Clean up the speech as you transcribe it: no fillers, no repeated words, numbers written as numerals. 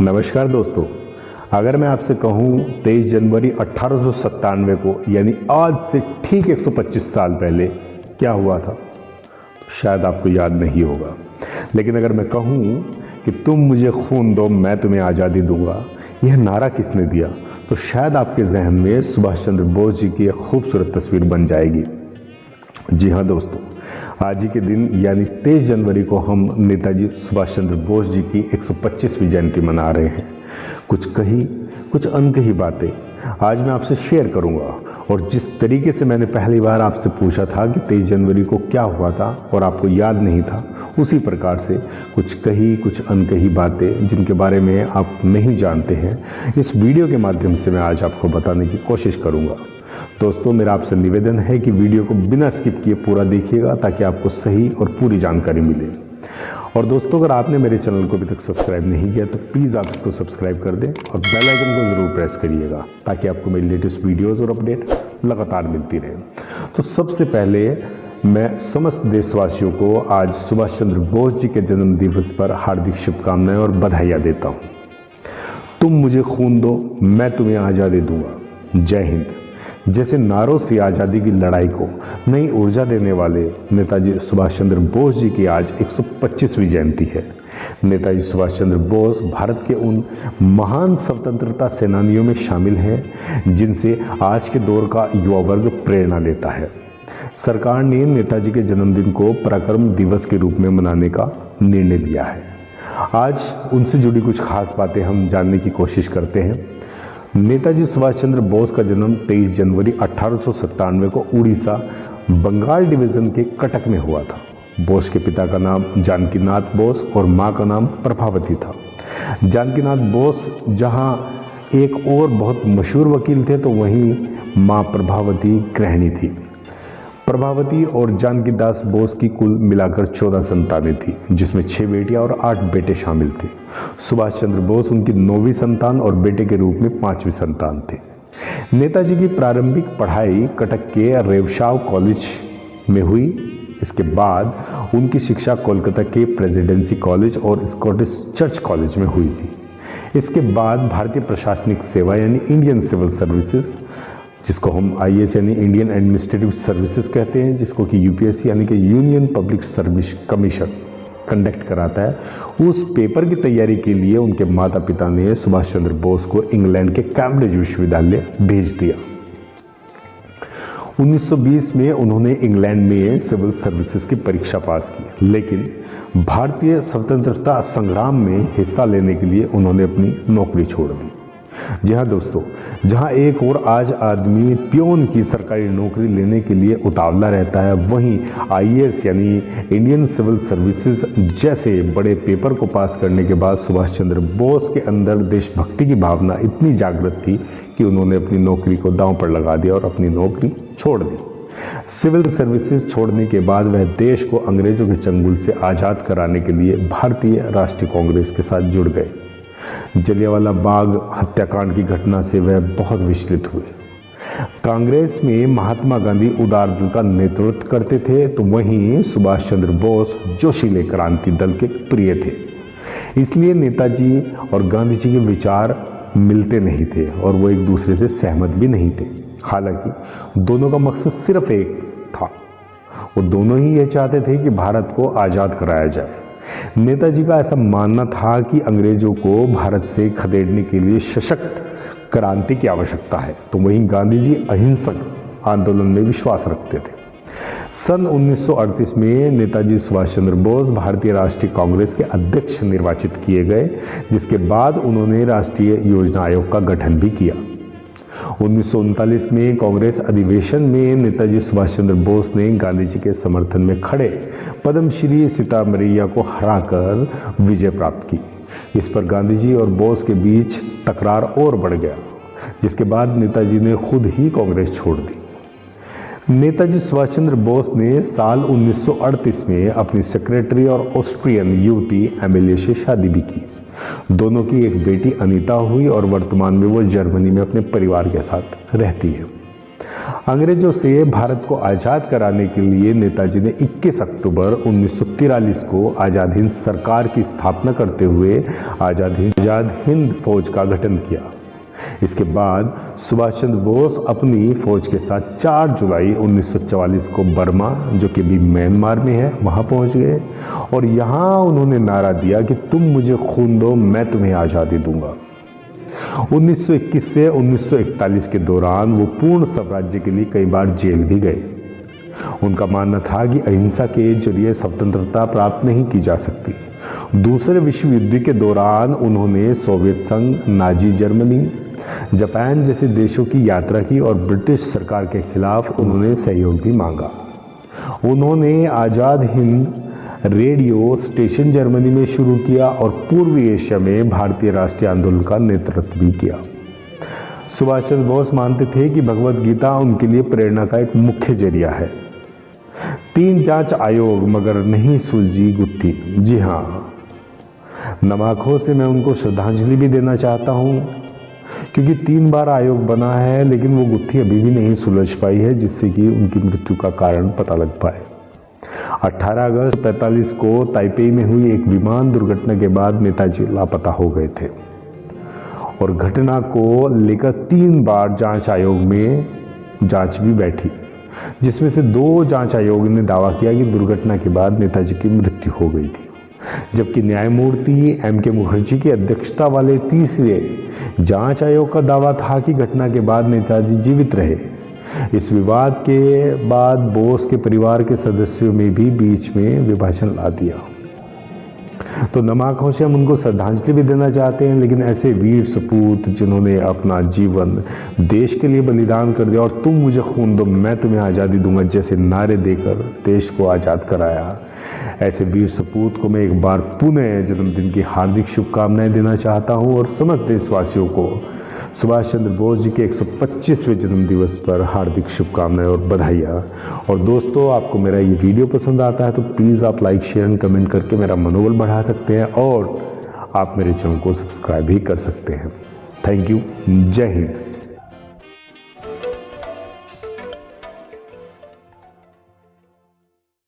नमस्कार दोस्तों, अगर मैं आपसे कहूं 23 जनवरी 1897 को यानी आज से ठीक 125 साल पहले क्या हुआ था तो शायद आपको याद नहीं होगा। लेकिन अगर मैं कहूं कि तुम मुझे खून दो मैं तुम्हें आज़ादी दूंगा, यह नारा किसने दिया तो शायद आपके जहन में सुभाष चंद्र बोस जी की एक खूबसूरत तस्वीर बन जाएगी। जी हाँ दोस्तों, आज ही के दिन यानी 23 जनवरी को हम नेताजी सुभाष चंद्र बोस जी की 125वीं जयंती मना रहे हैं। कुछ कही कुछ अनकही बातें आज मैं आपसे शेयर करूंगा, और जिस तरीके से मैंने पहली बार आपसे पूछा था कि 23 जनवरी को क्या हुआ था और आपको याद नहीं था, उसी प्रकार से कुछ कही कुछ अनकही बातें जिनके बारे में आप नहीं जानते हैं, इस वीडियो के माध्यम से मैं आज आपको बताने की कोशिश करूंगा। दोस्तों, मेरा आपसे निवेदन है कि वीडियो को बिना स्किप किए पूरा देखिएगा ताकि आपको सही और पूरी जानकारी मिले। और दोस्तों, अगर आपने मेरे चैनल को अभी तक सब्सक्राइब नहीं किया तो प्लीज़ आप इसको सब्सक्राइब कर दें और बेल आइकन को ज़रूर प्रेस करिएगा ताकि आपको मेरी लेटेस्ट वीडियोज़ और अपडेट लगातार मिलती रहे। तो सबसे पहले मैं समस्त देशवासियों को आज सुभाष चंद्र बोस जी के जन्म दिवस पर हार्दिक शुभकामनाएं और बधाइयाँ देता हूँ। तुम मुझे खून दो मैं तुम्हें आज़ादी दूंगा, जय हिंद जैसे नारों से आज़ादी की लड़ाई को नई ऊर्जा देने वाले नेताजी सुभाष चंद्र बोस जी की आज 125वीं जयंती है। नेताजी सुभाष चंद्र बोस भारत के उन महान स्वतंत्रता सेनानियों में शामिल हैं जिनसे आज के दौर का युवा वर्ग प्रेरणा लेता है। सरकार ने नेताजी के जन्मदिन को पराक्रम दिवस के रूप में मनाने का निर्णय लिया है। आज उनसे जुड़ी कुछ खास बातें हम जानने की कोशिश करते हैं। नेताजी सुभाष चंद्र बोस का जन्म 23 जनवरी 1897 को उड़ीसा बंगाल डिवीज़न के कटक में हुआ था। बोस के पिता का नाम जानकीनाथ बोस और मां का नाम प्रभावती था। जानकीनाथ बोस जहां एक और बहुत मशहूर वकील थे तो वहीं मां प्रभावती गृहिणी थी। प्रभावती और जानकीदास बोस की कुल मिलाकर 14 संतानें थी, जिसमें 6 बेटियां और 8 बेटे शामिल थे। सुभाष चंद्र बोस उनकी 9वीं संतान और बेटे के रूप में 5वीं संतान थे। नेताजी की प्रारंभिक पढ़ाई कटक के रेवशाव कॉलेज में हुई। इसके बाद उनकी शिक्षा कोलकाता के प्रेसिडेंसी कॉलेज और स्कॉटिश चर्च कॉलेज में हुई थी। इसके बाद भारतीय प्रशासनिक सेवा यानी इंडियन सिविल सर्विसेज, जिसको हम IAS यानी इंडियन एडमिनिस्ट्रेटिव सर्विसेज कहते हैं, जिसको कि UPSC यानी कि union public service commission conduct कराता है, उस पेपर की तैयारी के लिए उनके माता पिता ने सुभाष चंद्र बोस को इंग्लैंड के कैम्ब्रिज विश्वविद्यालय भेज दिया। 1920 में उन्होंने इंग्लैंड में सिविल सर्विसेज की परीक्षा पास की, लेकिन भारतीय स्वतंत्रता संग्राम में हिस्सा लेने के लिए उन्होंने अपनी नौकरी छोड़ दी। जी हाँ दोस्तों, जहाँ एक और आज आदमी पियोन की सरकारी नौकरी लेने के लिए उतावला रहता है, वहीं IAS यानी इंडियन सिविल सर्विसेज जैसे बड़े पेपर को पास करने के बाद सुभाष चंद्र बोस के अंदर देशभक्ति की भावना इतनी जागृत थी कि उन्होंने अपनी नौकरी को दांव पर लगा दिया और अपनी नौकरी छोड़ दी। सिविल सर्विसेज छोड़ने के बाद वह देश को अंग्रेजों के चंगुल से आज़ाद कराने के लिए भारतीय राष्ट्रीय कांग्रेस के साथ जुड़ गए। जलियांवाला बाग हत्याकांड की घटना से वह बहुत विचलित हुए। कांग्रेस में महात्मा गांधी उदार दल का नेतृत्व करते थे, तो वहीं सुभाष चंद्र बोस जोशीले क्रांति दल के प्रिय थे। इसलिए नेताजी और गांधी जी के विचार मिलते नहीं थे और वो एक दूसरे से सहमत भी नहीं थे। हालांकि दोनों का मकसद सिर्फ एक था, वो दोनों ही ये चाहते थे कि भारत को आज़ाद कराया जाए। नेताजी का ऐसा मानना था कि अंग्रेजों को भारत से खदेड़ने के लिए सशक्त क्रांति की आवश्यकता है, तो वहीं गांधी जी अहिंसक आंदोलन में विश्वास रखते थे। सन 1938 में नेताजी सुभाष चंद्र बोस भारतीय राष्ट्रीय कांग्रेस के अध्यक्ष निर्वाचित किए गए, जिसके बाद उन्होंने राष्ट्रीय योजना आयोग का गठन भी किया। 1939 में कांग्रेस अधिवेशन में नेताजी सुभाष चंद्र बोस ने गांधी जी के समर्थन में खड़े पद्मश्री सीतामरैया को हराकर विजय प्राप्त की। इस पर गांधी जी और बोस के बीच तकरार और बढ़ गया, जिसके बाद नेताजी ने खुद ही कांग्रेस छोड़ दी। नेताजी सुभाष चंद्र बोस ने साल 1938 में अपनी सेक्रेटरी और ऑस्ट्रियन युवती एमिलिया से शादी भी की। दोनों की एक बेटी अनीता हुई और वर्तमान में वो जर्मनी में अपने परिवार के साथ रहती है। अंग्रेजों से भारत को आज़ाद कराने के लिए नेताजी ने 21 अक्टूबर 1943 को आज़ाद हिंद सरकार की स्थापना करते हुए आज़ाद हिंद फौज का गठन किया। इसके बाद सुभाष चंद्र बोस अपनी फौज के साथ 4 जुलाई 1944 को बर्मा, जो कि अभी म्यांमार में है, वहां पहुंच गए और यहां उन्होंने नारा दिया कि तुम मुझे खून दो, मैं तुम्हें आज़ादी दूंगा। 1921 से 1941 के दौरान वो पूर्ण स्वराज्य के लिए कई बार जेल भी गए। उनका मानना था कि अहिंसा के जरिए स्वतंत्रता प्राप्त नहीं की जा सकती। दूसरे विश्व युद्ध के दौरान उन्होंने सोवियत संघ, नाजी जर्मनी, जापान जैसे देशों की यात्रा की और ब्रिटिश सरकार के खिलाफ उन्होंने सहयोग भी मांगा। उन्होंने Azad Hind radio station Germany में शुरू किया और पूर्वी एशिया में भारतीय राष्ट्रीय आंदोलन का नेतृत्व भी किया। सुभाष चंद्र बोस मानते थे कि भगवत गीता उनके लिए प्रेरणा का एक मुख्य जरिया है। 3 जांच आयोग मगर नहीं सुलझी गुत्थी। जी हाँ, नम आंखों से मैं उनको श्रद्धांजलि भी देना चाहता हूँ, क्योंकि 3 बार आयोग बना है लेकिन वो गुत्थी अभी भी नहीं सुलझ पाई है, जिससे कि उनकी मृत्यु का कारण पता लग पाए। 18 अगस्त 1945 को ताइपेई में हुई एक विमान दुर्घटना के बाद नेताजी लापता हो गए थे और घटना को लेकर 3 बार जांच आयोग में जांच भी बैठी, जिसमें से 2 जांच आयोग ने दावा किया कि दुर्घटना के बाद नेताजी की मृत्यु हो गई थी, जबकि न्यायमूर्ति M.K. मुखर्जी की अध्यक्षता वाले तीसरे जांच आयोग का दावा था कि घटना के बाद नेताजी जीवित रहे। इस विवाद के बाद बोस के परिवार के सदस्यों में भी बीच में विभाजन ला दिया। तो नम आंखों से हम उनको श्रद्धांजलि भी देना चाहते हैं, लेकिन ऐसे वीर सपूत जिन्होंने अपना जीवन देश के लिए बलिदान कर दिया और तुम मुझे खून दो, मैं तुम्हें आज़ादी दूंगा जैसे नारे देकर देश को आज़ाद कराया, ऐसे वीर सपूत को मैं एक बार पुनः जन्मदिन की हार्दिक शुभकामनाएं देना चाहता हूं और समस्त देशवासियों को सुभाष चंद्र बोस जी के 125वें जन्मदिवस पर हार्दिक शुभकामनाएं और बधाइयाँ। और दोस्तों, आपको मेरा ये वीडियो पसंद आता है तो प्लीज़ आप लाइक, शेयर एंड कमेंट करके मेरा मनोबल बढ़ा सकते हैं और आप मेरे चैनल को सब्सक्राइब भी कर सकते हैं। Thank you. जय हिंद।